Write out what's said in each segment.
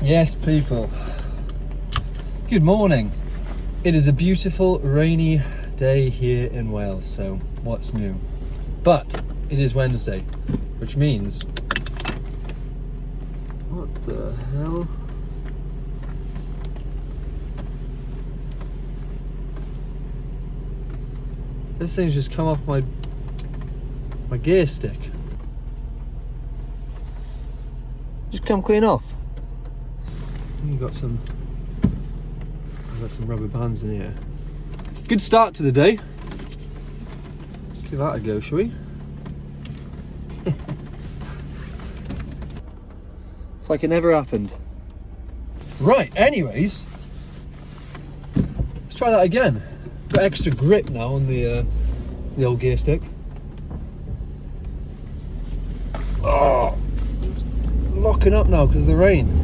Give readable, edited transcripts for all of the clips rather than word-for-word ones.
Yes, people. Good morning. It is a beautiful rainy day here in Wales, so what's new? But it is Wednesday, which means... What the hell? This thing's just come off my gear stick. Just come clean off. I've got some rubber bands in here. Good start to the day. Let's give that a go, shall we? It's like it never happened. Right, anyways, let's try that again. Got extra grip now on the old gear stick. Oh, it's locking up now because of the rain.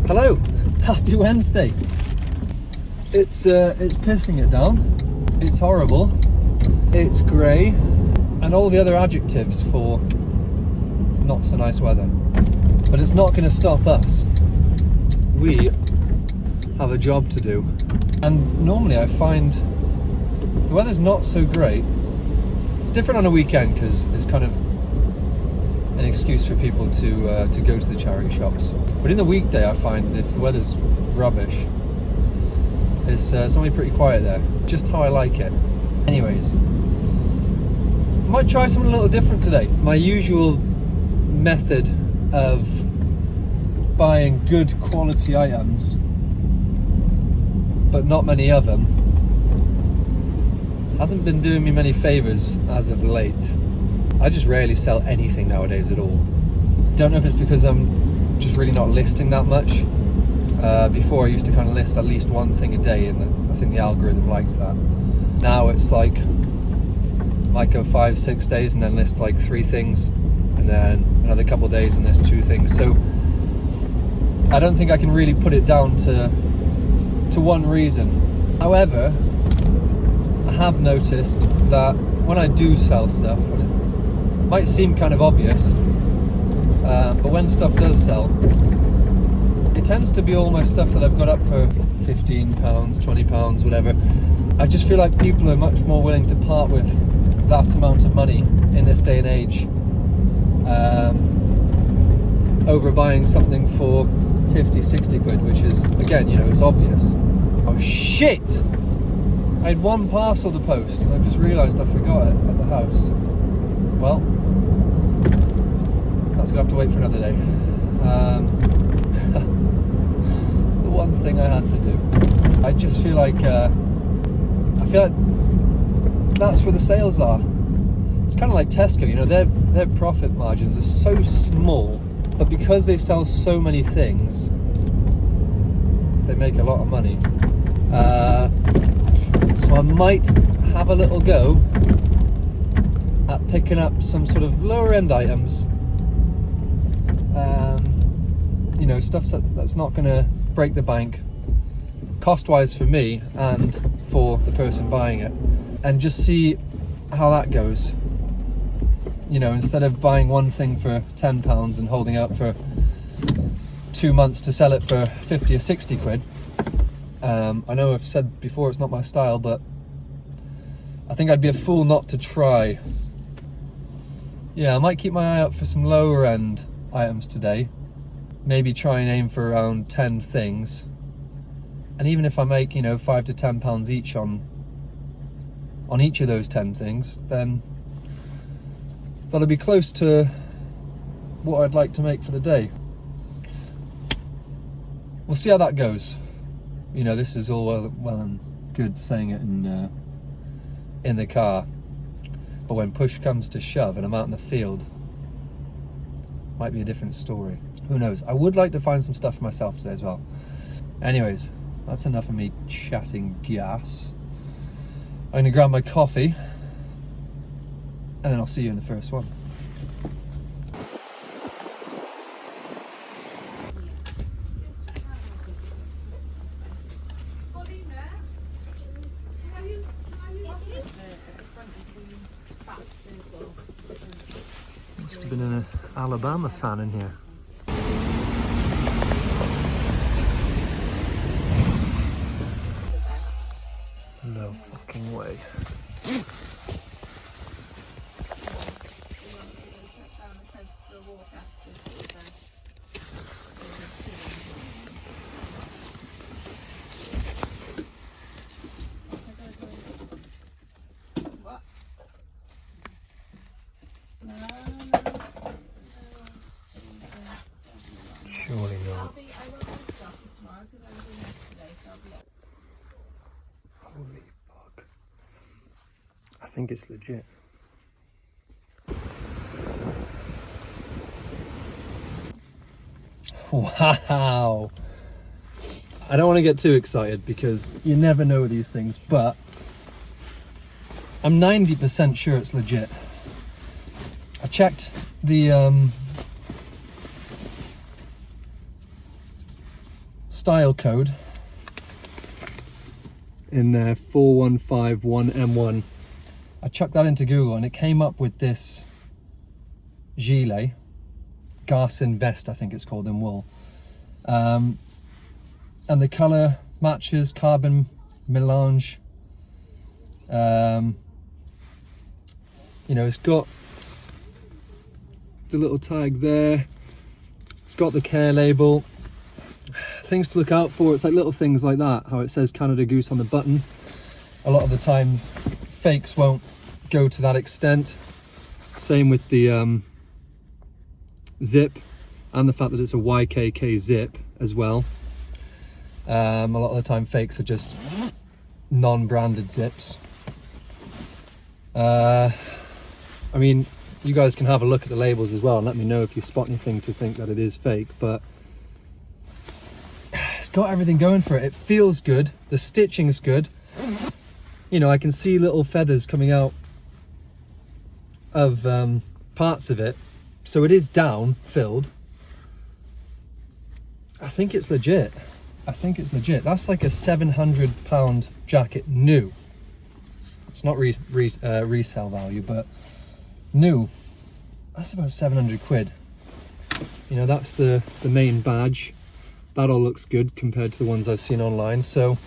Hello, happy Wednesday. It's pissing it down. It's horrible. It's grey, and all the other adjectives for not so nice weather. But it's not going to stop us. We have a job to do, and normally I find the weather's not so great. It's different on a weekend because it's kind of an excuse for people to go to the charity shops. But in the weekday, I find if the weather's rubbish, it's normally pretty quiet there. Just how I like it. Anyways, I might try something a little different today. My usual method of buying good quality items, but not many of them, hasn't been doing me many favours as of late. I just rarely sell anything nowadays at all. Don't know if it's because I'm just really not listing that much. Before I used to kind of list at least one thing a day, and I think the algorithm likes that. Now it's like, might go 5-6 days and then list like 3 things, and then another couple of days and list 2 things. So I don't think I can really put it down to one reason. However, I have noticed that when I do sell stuff, and it might seem kind of obvious, but when stuff does sell, it tends to be almost stuff that I've got up for £15, £20, whatever. I just feel like people are much more willing to part with that amount of money in this day and age over buying something for 50, 60 quid, which is, again, you know, it's obvious. Oh shit! I had one parcel to post and I've just realised I forgot it at the house. Well, that's gonna have to wait for another day. The one thing I had to do. I just feel like that's where the sales are. It's kind of like Tesco, you know, their profit margins are so small, but because they sell so many things, they make a lot of money. So I might have a little go at picking up some sort of lower end items. You know, stuff that's not going to break the bank cost wise for me and for the person buying it, and just see how that goes. You know, instead of buying one thing for £10 and holding out for 2 months to sell it for 50 or 60 quid. I know I've said before it's not my style, but I think I'd be a fool not to try. Yeah, I might keep my eye out for some lower end items today. Maybe try and aim for around 10 things. And even if I make, you know, £5 to £10 each on each of those 10 things, then that'll be close to what I'd like to make for the day. We'll see how that goes. You know, this is all well and good saying it in the car, but when push comes to shove and I'm out in the field, might be a different story. Who knows? I would like to find some stuff for myself today as well. Anyways, that's enough of me chatting gas. I'm gonna grab my coffee and then I'll see you in the first one. Must have been an Alabama fan in here. Surely. Surely not. Holy fuck. I think it's legit. Wow. I don't want to get too excited because you never know these things, but I'm 90% sure it's legit. I checked the style code in there, 4151M1. I chucked that into Google and it came up with this gilet, Garson vest I think it's called, in wool. And the colour matches, carbon melange. You know, it's got the little tag there, it's got the care label. Things to look out for, it's like little things like that, how it says Canada Goose on the button. A lot of the times fakes won't go to that extent. Same with the zip, and the fact that it's a YKK zip as well. A lot of the time fakes are just non-branded zips. I mean, you guys can have a look at the labels as well and let me know if you spot anything to think that it is fake, but it's got everything going for it. It feels good, the stitching's good. You know, I can see little feathers coming out of parts of it, so it is down filled. I think it's legit. I think it's legit. That's like a £700 jacket new. It's not resale value, but new. That's about 700 quid. You know, that's the main badge. That all looks good compared to the ones I've seen online. So,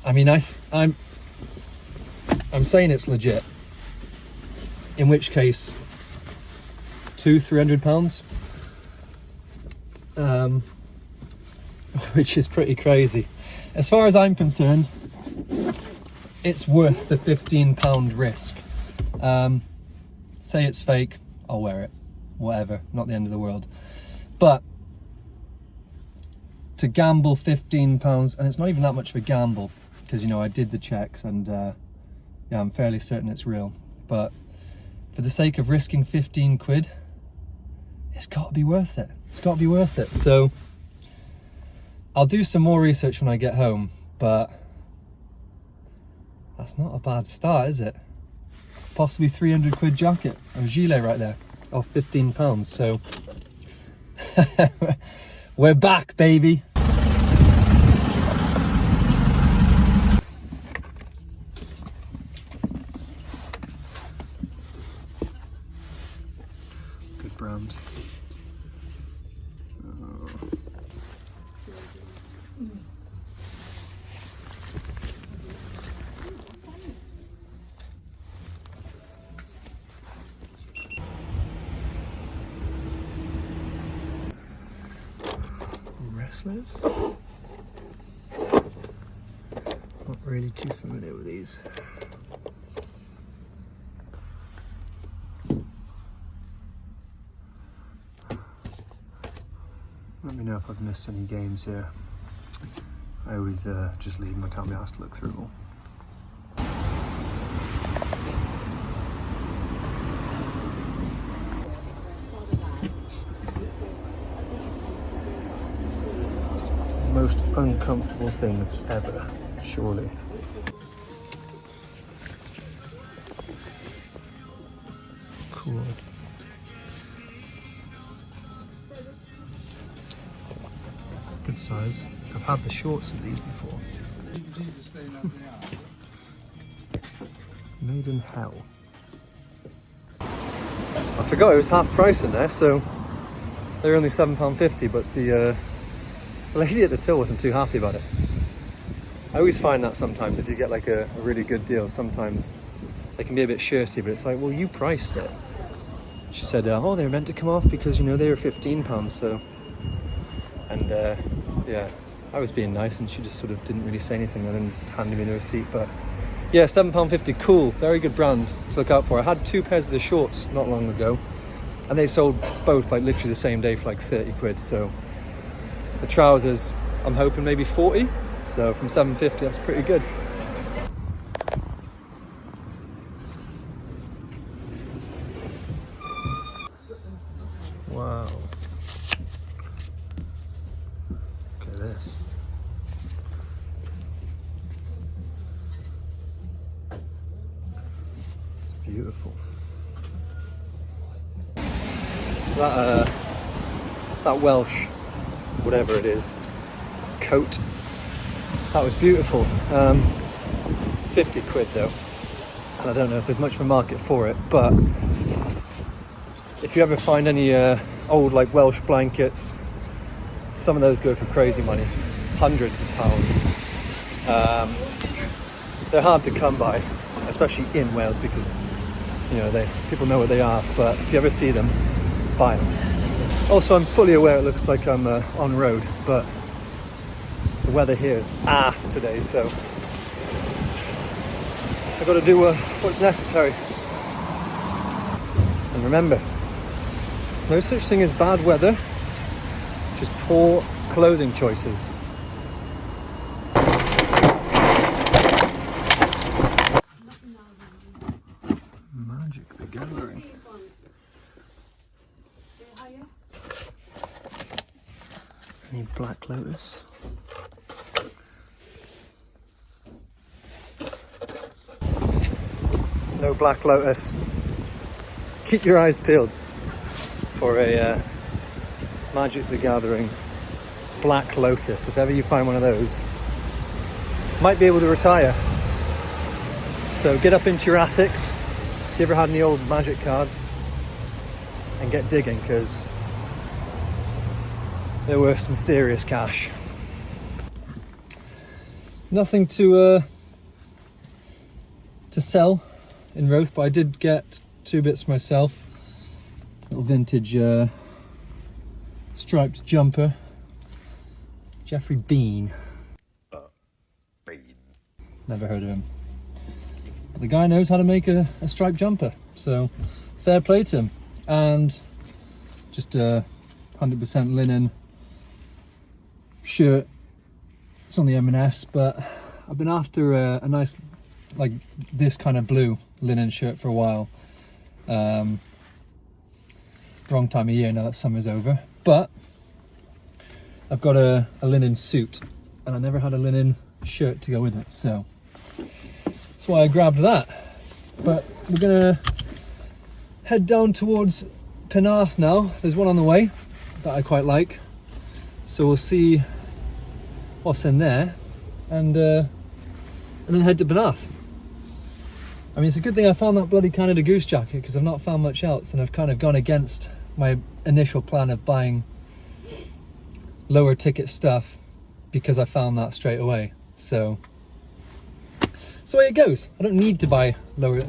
I mean, I'm saying it's legit. In which case, £200-300. Which is pretty crazy. As far as I'm concerned, it's worth the £15 risk. Say it's fake, I'll wear it. Whatever, not the end of the world. But to gamble £15, and it's not even that much of a gamble, because, you know, I did the checks and yeah, I'm fairly certain it's real. But for the sake of risking 15 quid, it's got to be worth it. It's got to be worth it. So I'll do some more research when I get home, but that's not a bad start, is it? Possibly 300 quid jacket, a gilet right there, off £15. So we're back, baby. Good brand. Wrestlers. Not really too familiar with these. Let me know if I've missed any games here. I always just leave them, I can't be asked to look through them all. Most uncomfortable things ever, surely. Cool. Good size. I've had the shorts of these before. Made in hell. I forgot it was half price in there, so they were only £7.50, but the lady at the till wasn't too happy about it. I always find that sometimes if you get like a really good deal, sometimes they can be a bit shirty, but it's like, well, you priced it. She said, oh, they were meant to come off because, you know, they were £15, so. And yeah, I was being nice and she just sort of didn't really say anything and then handed me the receipt. But yeah, £7.50, cool, very good brand to look out for. I had 2 pairs of the shorts not long ago and they sold both like literally the same day for like 30 quid. So the trousers, I'm hoping maybe 40. So from 7.50, that's pretty good. Wow. Look at this. It's beautiful. That Welsh, whatever it is, coat, that was beautiful. 50 quid though. And I don't know if there's much of a market for it, but if you ever find any old like Welsh blankets, some of those go for crazy money, hundreds of pounds. They're hard to come by, especially in Wales, because you know people know what they are. But if you ever see them, buy them. Also, I'm fully aware it looks like I'm on road, but the weather here is ass today, so I've got to do what's necessary. And remember, no such thing as bad weather, just poor clothing choices. Magic the Gathering. I need Black Lotus. No Black Lotus. Keep your eyes peeled for a Magic the Gathering Black Lotus. If ever you find one of those, might be able to retire. So get up into your attics, if you ever had any old Magic cards, and get digging, because there were some serious cash. Nothing to sell in Roath, but I did get 2 bits for myself. Little vintage striped jumper. Jeffrey Bean. Never heard of him. But the guy knows how to make a striped jumper, so fair play to him. And just a 100% linen shirt. It's on the M&S, but I've been after a nice, like this kind of blue linen shirt for a while. Wrong time of year now that summer's over, but I've got a linen suit and I never had a linen shirt to go with it, so that's why I grabbed that. But we're gonna head down towards Penarth now. There's one on the way that I quite like, so we'll see what's in there and then head to Penarth. I mean, it's a good thing I found that bloody Canada Goose jacket, because I've not found much else, and I've kind of gone against my initial plan of buying lower ticket stuff because I found that straight away. So that's the way it goes. I don't need to buy lower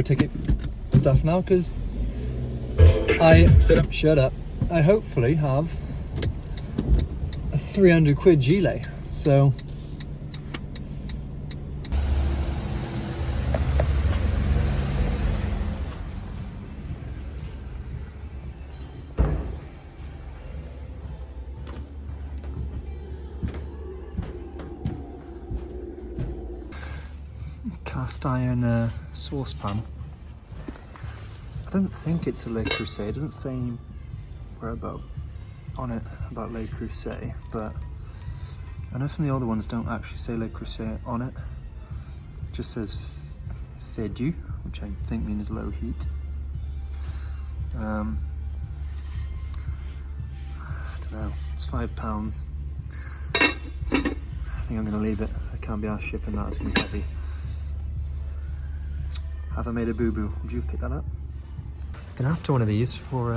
ticket stuff now, because shut up. I hopefully have a 300 quid gilet. So cast iron saucepan. I don't think it's a Le Creuset. It doesn't say where about on it about Le Creuset, but I know some of the other ones don't actually say Le Creuset on it. It just says Fedu, which I think means low heat. I don't know. It's £5. I think I'm going to leave it. I can't be arsed shipping that. It's going to be heavy. Have I made a boo-boo? Would you have picked that up? Been after one of these for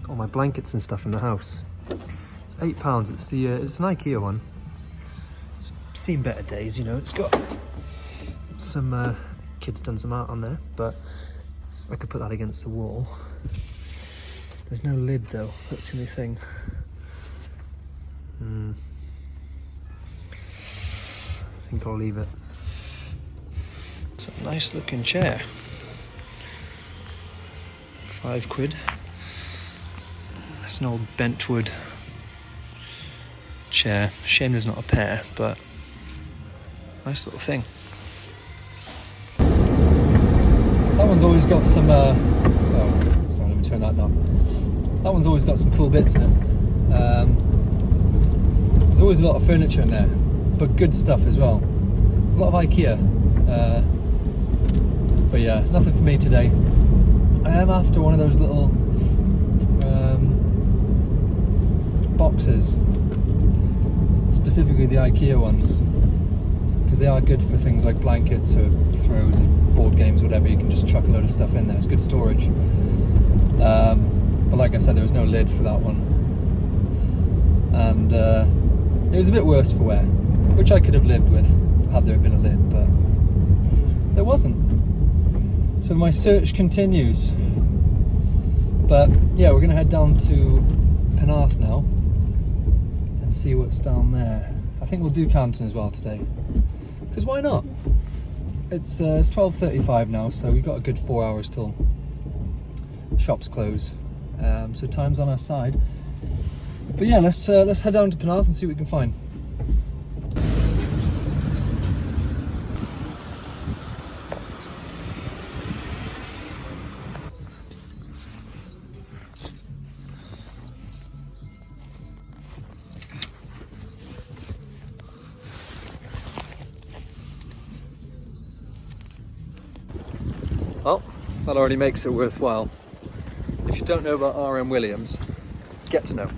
all my blankets and stuff in the house. It's £8. It's an IKEA one. seen better days, you know. It's got some kids done some art on there, but I could put that against the wall. There's no lid though, that's the only thing. I think I'll leave it. It's a nice looking chair. £5. It's an old bentwood chair. Shame there's not a pair, but nice little thing. That one's always got some oh, sorry, let me turn that knob. That one's always got some cool bits in it. There's always a lot of furniture in there, but good stuff as well. A lot of IKEA. But yeah, nothing for me today. I am after one of those little boxes, specifically the IKEA ones, because they are good for things like blankets or throws, board games, whatever. You can just chuck a load of stuff in there. It's good storage. But like I said, there was no lid for that one, and it was a bit worse for wear, which I could have lived with had there been a lid, but there wasn't. So my search continues. But yeah, we're gonna head down to Penarth now and see what's down there. I think we'll do Canton as well today, because why not? It's 12:35 now, so we've got a good 4 hours till shops close. So time's on our side. But yeah, let's head down to Penarth and see what we can find. Well, that already makes it worthwhile. If you don't know about RM Williams, get to know.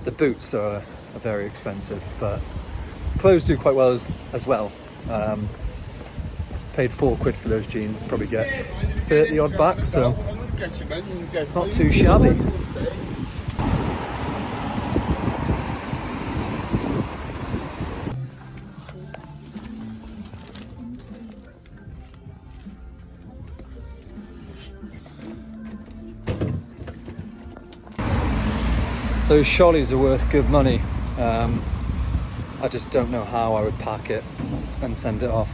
The boots are very expensive, but clothes do quite well as well. Paid £4 for those jeans, probably get 30 odd back, so not too shabby. Those shollies are worth good money. I just don't know how I would pack it and send it off.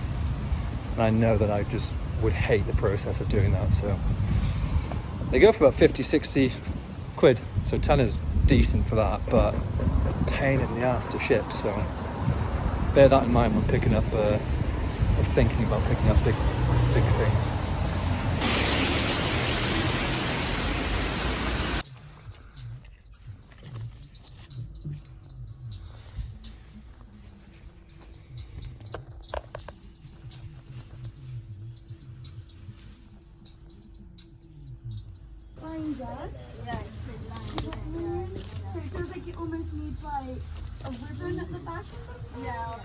And I know that I just would hate the process of doing that. So they go for about 50, 60 quid. So 10 is decent for that, but pain in the ass to ship. So bear that in mind when picking up or thinking about picking up big things. Yeah, so it feels like you almost need like a ribbon at the back or something. Yeah.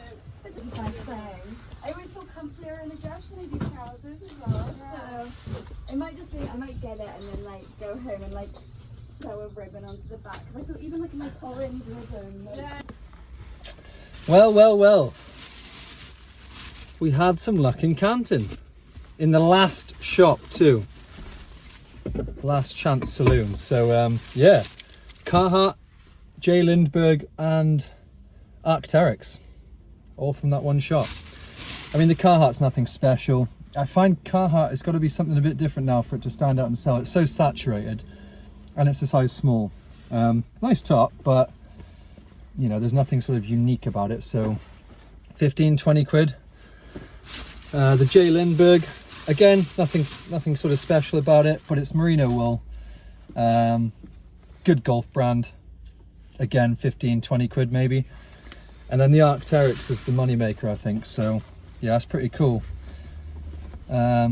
I always feel comfier in a dress when I do trousers as well. Yeah. So it might just be, I might get it and then like go home and like sew a ribbon onto the back. Because I feel even like a nice orange ribbon. Like, yeah. Well. We had some luck in Canton. In the last shop too. Last Chance Saloon. So yeah, Carhartt, J. Lindbergh and Arc'teryx, all from that one shop. I mean, the Carhartt's nothing special. I find Carhartt has got to be something a bit different now for it to stand out and sell. It's so saturated, and it's a size small. Nice top, but you know, there's nothing sort of unique about it. So 15, 20 quid. The J. Lindbergh, again, nothing sort of special about it, but it's merino wool. Good golf brand. Again, 15, 20 quid maybe. And then the Arc'teryx is the money maker, I think. So yeah, that's pretty cool. Yeah.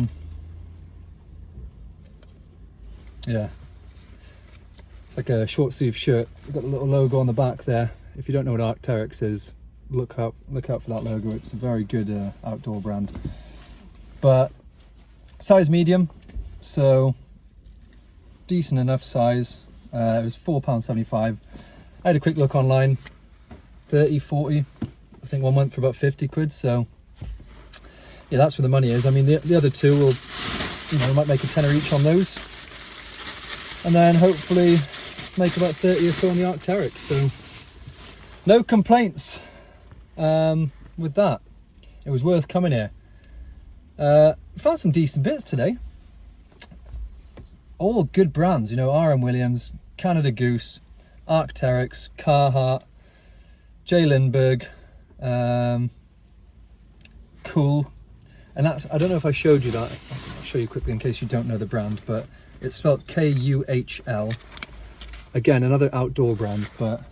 It's like a short sleeve shirt. We've got a little logo on the back there. If you don't know what Arc'teryx is, look out for that logo. It's a very good outdoor brand. But size medium, so decent enough size. It was £4.75. I had a quick look online, 30, 40. I think 1 month for about 50 quid. So yeah, that's where the money is. I mean, the other two will, you know, might make a tenner each on those, and then hopefully make about 30 or so on the Arc'teryx. So no complaints with that. It was worth coming here. Found some decent bits today. All good brands, you know, R.M. Williams, Canada Goose, Arc'teryx, Carhartt, J. Lindbergh, Cool. And that's, I don't know if I showed you that. I'll show you quickly in case you don't know the brand, but it's spelled Kuhl. Again, another outdoor brand, but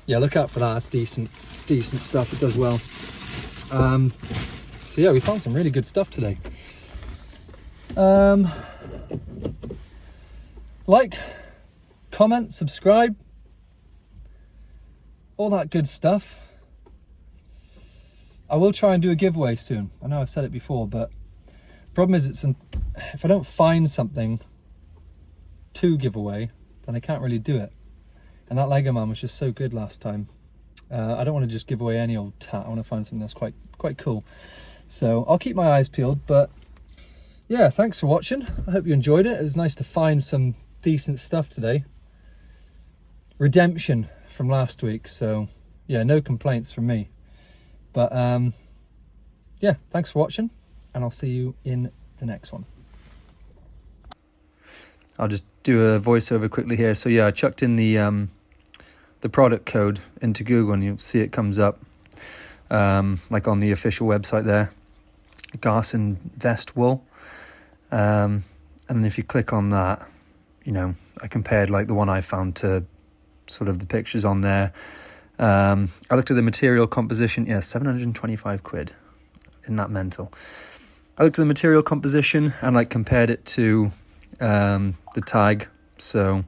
yeah, look out for that. It's decent stuff. It does well. So yeah, we found some really good stuff today. Like, comment, subscribe, all that good stuff. I will try and do a giveaway soon. I know I've said it before, but the problem is if I don't find something to give away, then I can't really do it. And that Lego man was just so good last time. I don't want to just give away any old tat. I want to find something that's quite cool. So I'll keep my eyes peeled. But yeah, thanks for watching. I hope you enjoyed it. It was nice to find some decent stuff today. Redemption from last week. So yeah, no complaints from me. But yeah, thanks for watching, and I'll see you in the next one. I'll just do a voiceover quickly here. So yeah, I chucked in the product code into Google, and you'll see it comes up like on the official website there, Garson Vest Wool. And then if you click on that, you know, I compared like the one I found to sort of the pictures on there. I looked at the material composition. Yeah, 725 quid. Isn't that mental? I looked at the material composition and like compared it to the tag. So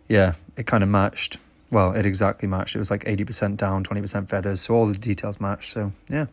yeah, it kind of matched. Well, it exactly matched. It was like 80% down, 20% feathers. So all the details matched. So yeah.